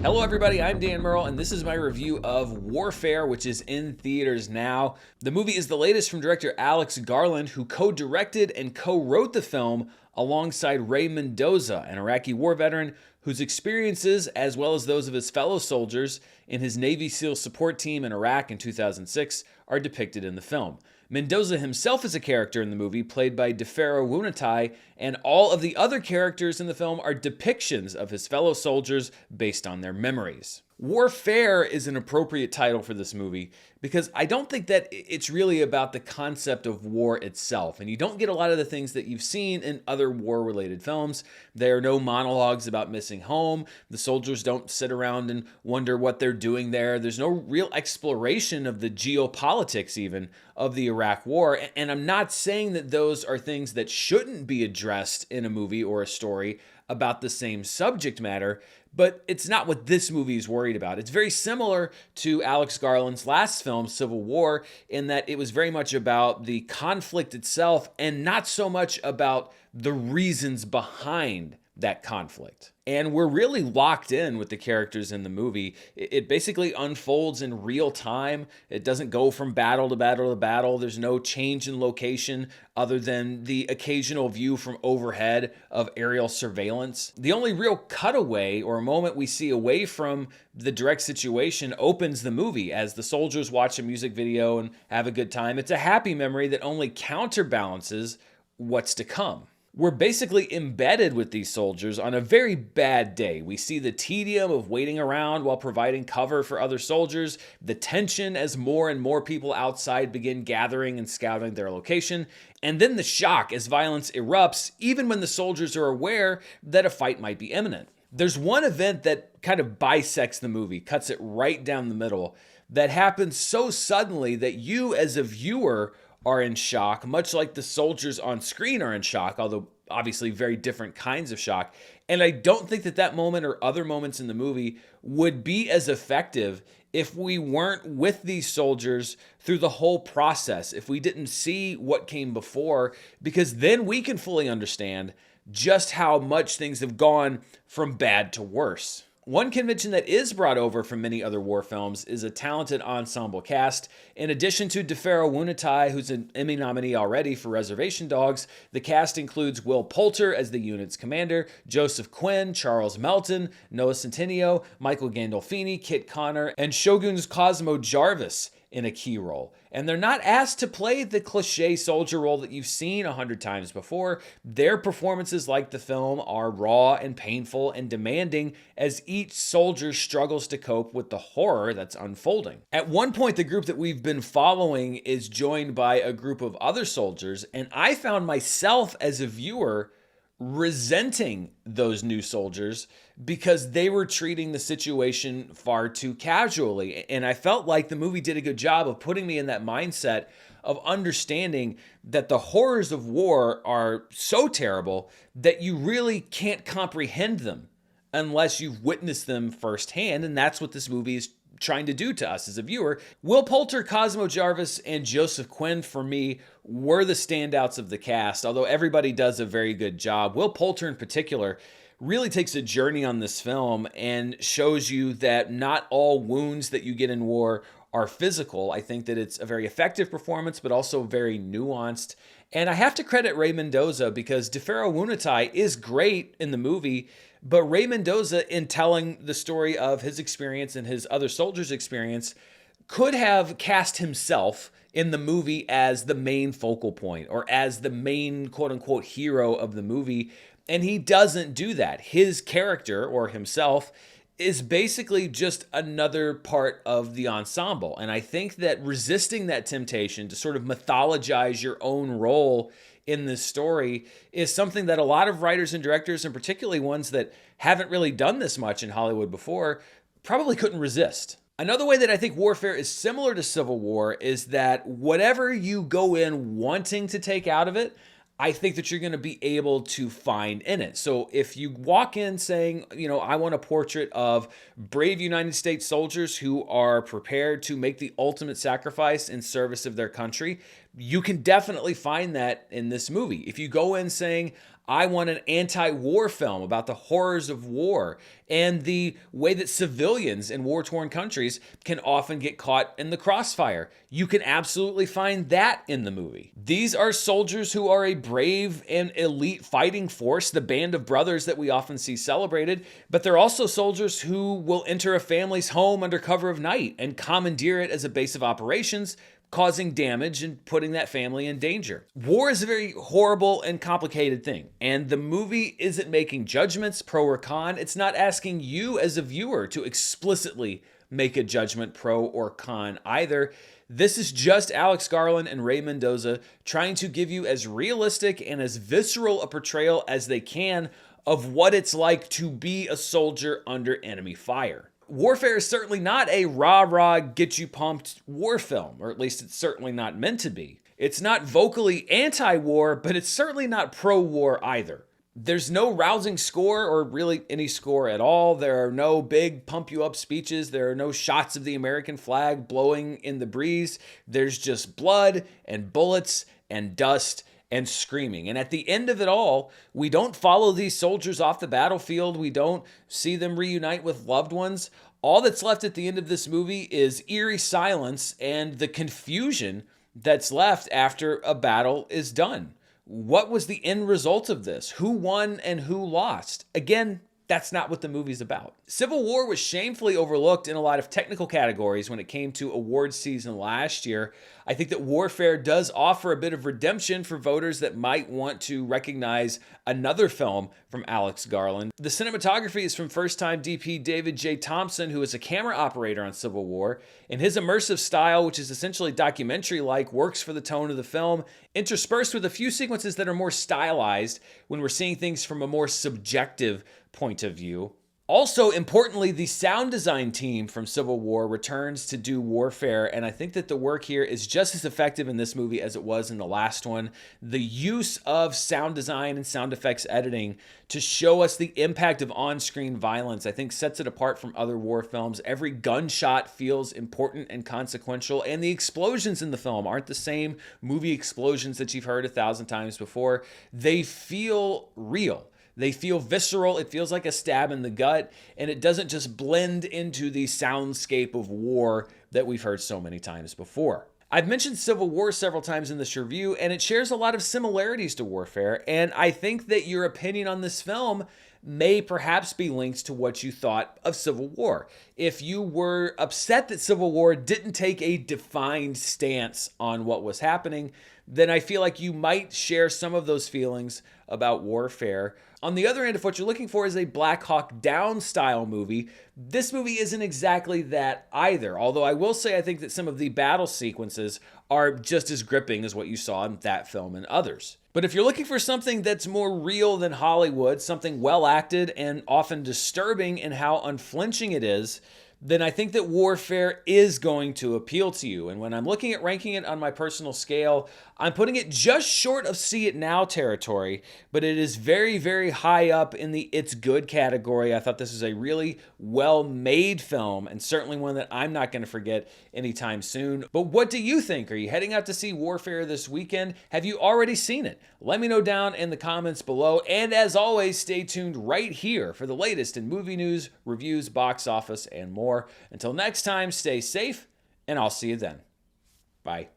Hello everybody, I'm Dan Murrell, and this is my review of Warfare, which is in theaters now. The movie is the latest from director Alex Garland, who co-directed and co-wrote the film alongside Ray Mendoza, an Iraqi war veteran whose experiences, as well as those of his fellow soldiers in his Navy SEAL support team in Iraq in 2006, are depicted in the film. Mendoza himself is a character in the movie, played by Defero Wunatai, and all of the other characters in the film are depictions of his fellow soldiers based on their memories. Warfare is an appropriate title for this movie because I don't think that it's really about the concept of war itself, and you don't get a lot of the things that you've seen in other war-related films. There are no monologues about missing home. The soldiers don't sit around and wonder what they're doing there. There's no real exploration of the geopolitics even of the Iraq War, and I'm not saying that those are things that shouldn't be addressed in a movie or a story about the same subject matter, but it's not what this movie is worried about. It's very similar to Alex Garland's last film, Civil War, in that it was very much about the conflict itself and not so much about the reasons behind that conflict. And we're really locked in with the characters in the movie. It basically unfolds in real time. It doesn't go from battle to battle to battle. There's no change in location other than the occasional view from overhead of aerial surveillance. The only real cutaway or moment we see away from the direct situation opens the movie as the soldiers watch a music video and have a good time. It's a happy memory that only counterbalances what's to come. We're basically embedded with these soldiers on a very bad day. We see the tedium of waiting around while providing cover for other soldiers, the tension as more and more people outside begin gathering and scouting their location, and then the shock as violence erupts, even when the soldiers are aware that a fight might be imminent. There's one event that kind of bisects the movie, cuts it right down the middle, that happens so suddenly that you as a viewer are in shock, much like the soldiers on screen are in shock, although obviously very different kinds of shock. And I don't think that that moment or other moments in the movie would be as effective if we weren't with these soldiers through the whole process, if we didn't see what came before, because then we can fully understand just how much things have gone from bad to worse. One convention that is brought over from many other war films is a talented ensemble cast. In addition to Defero Wunatai, who's an Emmy nominee already for Reservation Dogs, the cast includes Will Poulter as the unit's commander, Joseph Quinn, Charles Melton, Noah Centineo, Michael Gandolfini, Kit Connor, and Shogun's Cosmo Jarvis in a key role. And they're not asked to play the cliche soldier role that you've seen 100 times before. Their performances, like the film, are raw and painful and demanding as each soldier struggles to cope with the horror that's unfolding. At one point, the group that we've been following is joined by a group of other soldiers, and I found myself as a viewer resenting those new soldiers because they were treating the situation far too casually. And I felt like the movie did a good job of putting me in that mindset of understanding that the horrors of war are so terrible that you really can't comprehend them unless you've witnessed them firsthand. And that's what this movie is trying to do to us as a viewer. Will Poulter, Cosmo Jarvis, and Joseph Quinn, for me, were the standouts of the cast, although everybody does a very good job. Will Poulter, in particular, really takes a journey on this film and shows you that not all wounds that you get in war are physical. I think that it's a very effective performance, but also very nuanced. And I have to credit Ray Mendoza because Defero Wunatai is great in the movie, but Ray Mendoza, in telling the story of his experience and his other soldiers' experience, could have cast himself in the movie as the main focal point or as the main quote-unquote hero of the movie, and he doesn't do that. His character, or himself, is basically just another part of the ensemble. And I think that resisting that temptation to sort of mythologize your own role in this story is something that a lot of writers and directors, and particularly ones that haven't really done this much in Hollywood before, probably couldn't resist. Another way that I think Warfare is similar to Civil War is that whatever you go in wanting to take out of it, I think that you're going to be able to find in it. So if you walk in saying, I want a portrait of brave United States soldiers who are prepared to make the ultimate sacrifice in service of their country, You can definitely find that in this movie. If you go in saying, I want an anti-war film about the horrors of war and the way that civilians in war-torn countries can often get caught in the crossfire, you can absolutely find that in the movie. These are soldiers who are a brave and elite fighting force, the band of brothers that we often see celebrated, but they're also soldiers who will enter a family's home under cover of night and commandeer it as a base of operations, causing damage and putting that family in danger. War is a very horrible and complicated thing, and the movie isn't making judgments pro or con. It's not asking you as a viewer to explicitly make a judgment pro or con either. This is just Alex Garland and Ray Mendoza trying to give you as realistic and as visceral a portrayal as they can of what it's like to be a soldier under enemy fire. Warfare is certainly not a rah-rah, get-you-pumped war film, or at least it's certainly not meant to be. It's not vocally anti-war, but it's certainly not pro-war either. There's no rousing score, or really any score at all. There are no big pump-you-up speeches. There are no shots of the American flag blowing in the breeze. There's just blood and bullets and dust and screaming. And at the end of it all, we don't follow these soldiers off the battlefield. We don't see them reunite with loved ones. All that's left at the end of this movie is eerie silence and the confusion that's left after a battle is done. What was the end result of this? Who won and who lost? Again, that's not what the movie's about. Civil War was shamefully overlooked in a lot of technical categories when it came to awards season last year. I think that Warfare does offer a bit of redemption for voters that might want to recognize another film from Alex Garland. The cinematography is from first-time DP David J. Thompson, who is a camera operator on Civil War, and his immersive style, which is essentially documentary-like, works for the tone of the film, interspersed with a few sequences that are more stylized when we're seeing things from a more subjective point of view. Also, importantly, the sound design team from Civil War returns to do Warfare, and I think that the work here is just as effective in this movie as it was in the last one. The use of sound design and sound effects editing to show us the impact of on-screen violence, I think sets it apart from other war films. Every gunshot feels important and consequential, and the explosions in the film aren't the same movie explosions that you've heard 1,000 times before. They feel real. They feel visceral. It feels like a stab in the gut, and it doesn't just blend into the soundscape of war that we've heard so many times before. I've mentioned Civil War several times in this review, and it shares a lot of similarities to Warfare, and I think that your opinion on this film may perhaps be linked to what you thought of Civil War. If you were upset that Civil War didn't take a defined stance on what was happening, then I feel like you might share some of those feelings about Warfare. On the other end, if what you're looking for is a Black Hawk Down style movie, this movie isn't exactly that either. Although I will say I think that some of the battle sequences are just as gripping as what you saw in that film and others. But if you're looking for something that's more real than Hollywood, something well acted and often disturbing in how unflinching it is, then I think that Warfare is going to appeal to you. And when I'm looking at ranking it on my personal scale, I'm putting it just short of See It Now territory, but it is very, very high up in the It's Good category. I thought this was a really well-made film, and certainly one that I'm not going to forget anytime soon. But what do you think? Are you heading out to see Warfare this weekend? Have you already seen it? Let me know down in the comments below. And as always, stay tuned right here for the latest in movie news, reviews, box office, and more. Until next time, stay safe, and I'll see you then. Bye.